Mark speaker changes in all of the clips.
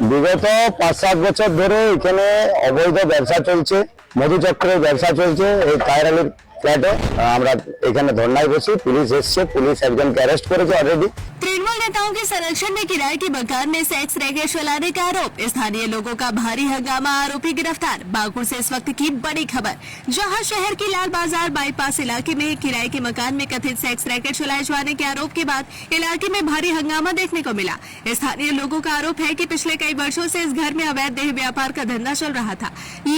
Speaker 1: বিগত 5-7 বছর ধরে এখানে অবৈধ ব্যবসা চলছে, মধুচক্রের ব্যবসা চলছে। এই কায়রালির ফ্ল্যাটে আমরা এখানে ধর্নায় বসি, পুলিশ এসছে, পুলিশ একজনকে অ্যারেস্ট করেছে অলরেডি।
Speaker 2: तृणमूल नेताओं के संरक्षण में किराए के मकान में सेक्स रैकेट चलाने का आरोप, स्थानीय लोगों का भारी हंगामा, आरोपी गिरफ्तार। बांकुर से इस वक्त की बड़ी खबर, जहां शहर की लाल बाजार बाईपास इलाके में किराए के मकान में कथित सेक्स रैकेट चलाए जाने के आरोप के बाद इलाके में भारी हंगामा देखने को मिला। स्थानीय लोगों का आरोप है कि पिछले कई वर्षों से इस घर में अवैध देह व्यापार का धंधा चल रहा था,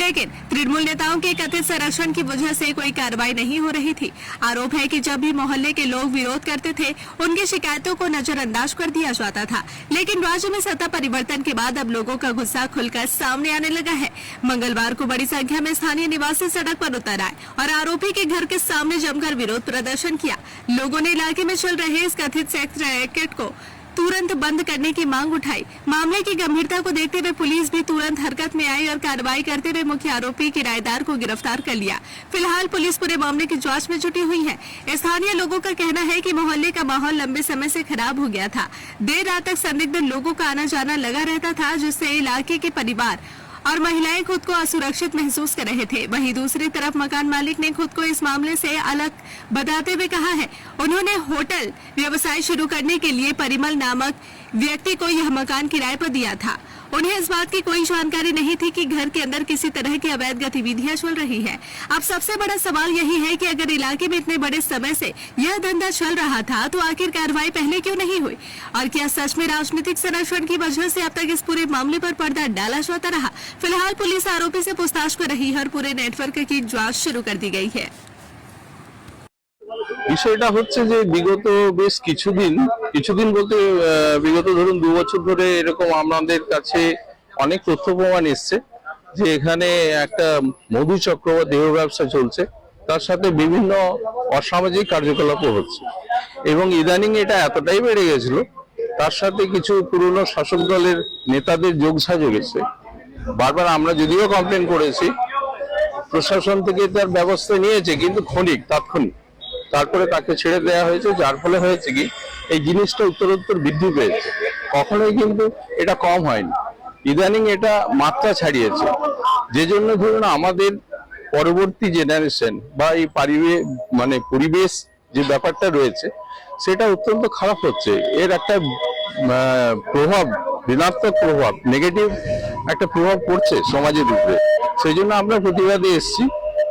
Speaker 2: लेकिन तृणमूल नेताओं के कथित संरक्षण की वजह से कोई कार्रवाई नहीं हो रही थी। आरोप है कि जब भी मोहल्ले के लोग विरोध करते थे, उनकी शिकायतों को नजरअंदाज कर दिया जाता था, लेकिन राज्य में सत्ता परिवर्तन के बाद अब लोगों का गुस्सा खुलकर सामने आने लगा है। मंगलवार को बड़ी संख्या में स्थानीय निवासी सड़क पर उतर आए और आरोपी के घर के सामने जमकर विरोध प्रदर्शन किया। लोगों ने इलाके में चल रहे इस कथित सेक्स रैकेट को तुरंत बंद करने की मांग उठाई। मामले की गंभीरता को देखते हुए पुलिस भी तुरंत हरकत में आई और कार्रवाई करते हुए मुख्य आरोपी किराएदार को गिरफ्तार कर लिया। फिलहाल पुलिस पूरे मामले की जांच में जुटी हुई है। स्थानीय लोगों का कहना है कि मोहल्ले का माहौल लंबे समय से खराब हो गया था। देर रात तक संदिग्ध लोगों का आना जाना लगा रहता था, जिससे इलाके के परिवार और महिलाएं खुद को असुरक्षित महसूस कर रहे थे। वहीं दूसरी तरफ मकान मालिक ने खुद को इस मामले से अलग बताते हुए कहा है, उन्होंने होटल व्यवसाय शुरू करने के लिए परिमल नामक व्यक्ति को यह मकान किराए पर दिया था। उन्हें इस बात की कोई जानकारी नहीं थी कि घर के अंदर किसी तरह की अवैध गतिविधियां चल रही है। अब सबसे बड़ा सवाल यही है कि अगर इलाके में इतने बड़े समय से यह धंधा चल रहा था, तो आखिर कार्रवाई पहले क्यों नहीं हुई? और क्या सच में राजनीतिक संरक्षण की वजह से अब तक इस पूरे मामले पर पर्दा डाला जाता रहा? फिलहाल पुलिस आरोपी से पूछताछ कर रही है और पूरे नेटवर्क की जाँच शुरू कर दी गई है।
Speaker 3: বিষয়টা হচ্ছে যে বিগত বেশ কিছুদিন বলতে বিগত ধরুন 2 বছর ধরে এরকম আমাদের কাছে অনেক তথ্য প্রমাণ এসছে যে এখানে একটা মধুচক্র বা দেহ ব্যবসা চলছে, তার সাথে বিভিন্ন অসামাজিক কার্যকলাপও হচ্ছে এবং ইদানিং এটা এতটাই বেড়ে গেছিল, তার সাথে কিছু পুরনো শাসক দলের নেতাদের যোগসাজগ এসেছে। বারবার আমরা যদিও কমপ্লেন করেছি, প্রশাসন থেকে তার ব্যবস্থা নিয়েছে, কিন্তু তাৎক্ষণিক তারপরে তাকে ছেড়ে দেওয়া হয়েছে, যার ফলে হয়েছে কি এই জিনিসটা উত্তরোত্তর বৃদ্ধি পেয়েছে, কখনোই কিন্তু এটা কম হয়নি। ইদানিং এটা মাত্রা ছাড়িয়েছে, যে জন্য ধরুন আমাদের পরবর্তী জেনারেশন বা এই পরিবেশ যে ব্যাপারটা রয়েছে সেটা অত্যন্ত খারাপ হচ্ছে। এর একটা প্রভাব, ঋণাত্মক প্রভাব, নেগেটিভ একটা প্রভাব পড়ছে সমাজের উপরে। সেই জন্য আমরা প্রতিবাদে এসেছি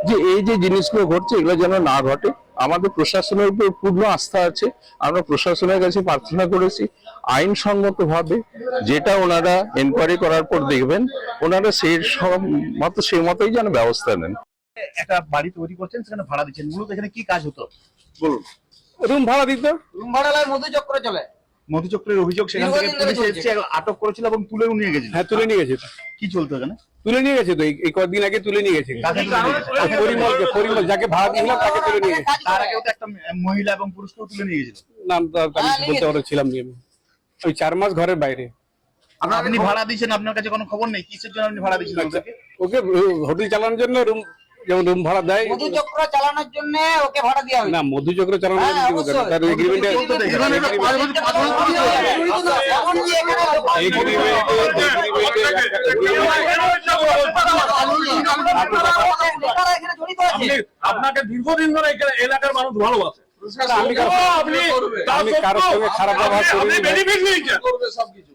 Speaker 3: যে এই যে জিনিসগুলো ঘটছে এগুলো যেন না ঘটে। আমাদের প্রশাসনের উপর পূর্ণ আস্থা আছে, আমরা প্রশাসনের কাছে প্রার্থনা করেছি আইনসঙ্গত ভাবে যেটা ওনারা এনকোয়ারি করার পর দেখবেন, ওনারা সেই মতোই যেন ব্যবস্থা নেন।
Speaker 4: একটা বাড়ি তৈরি করছেন, সেখানে ভাড়া দিচ্ছেন, মূলত এখানে কি কাজ হতো বলুন?
Speaker 3: রুম ভাড়া দিত,
Speaker 5: রুম ভাড়া লাগে, মধুচক্র চলে।
Speaker 4: মধুচক্রের অভিযোগ সেখান থেকে পুলিশ এসে আটক করেছিল এবং তুলেও নিয়ে গেছিল।
Speaker 3: হ্যাঁ তুলে নিয়ে গেছে।
Speaker 4: কি চলতো এখানে?
Speaker 3: তুলে নিয়ে গেছে তো, এই কয়েকদিন আগে তুলে নিয়ে গেছে। পরিমল যাকে ভাড়া দিয়েছিলাম তাকে তুলে নিয়ে গেছে।
Speaker 4: তার আগেও তো একটা মহিলা এবং পুরুষকেও তুলে নিয়ে গেছিল।
Speaker 3: নাম তো আমি বলতে পারছিলাম না, ওই 4 মাস ঘরের বাইরে।
Speaker 4: আপনি ভাড়া দিয়েছেন, আপনার কাছে কোনো খবর নেই কিসের জন্য আপনি ভাড়া দিয়েছেন?
Speaker 3: ওকে হোটেল চালানোর জন্য, যেমন রুম ভাড়া দেয়।
Speaker 5: মধুচক্র চালানোর জন্য ওকে ভাড়া দেওয়া হয়
Speaker 3: না, মধুচক্র চালানোর জন্য তার এগ্রিমেন্টে
Speaker 6: আপনাকে দীর্ঘদিন ধরে এলাকার মানুষ ভালোবাসে,
Speaker 3: আমি কারোর সঙ্গে খারাপ ব্যবহার করি।
Speaker 6: সবকিছু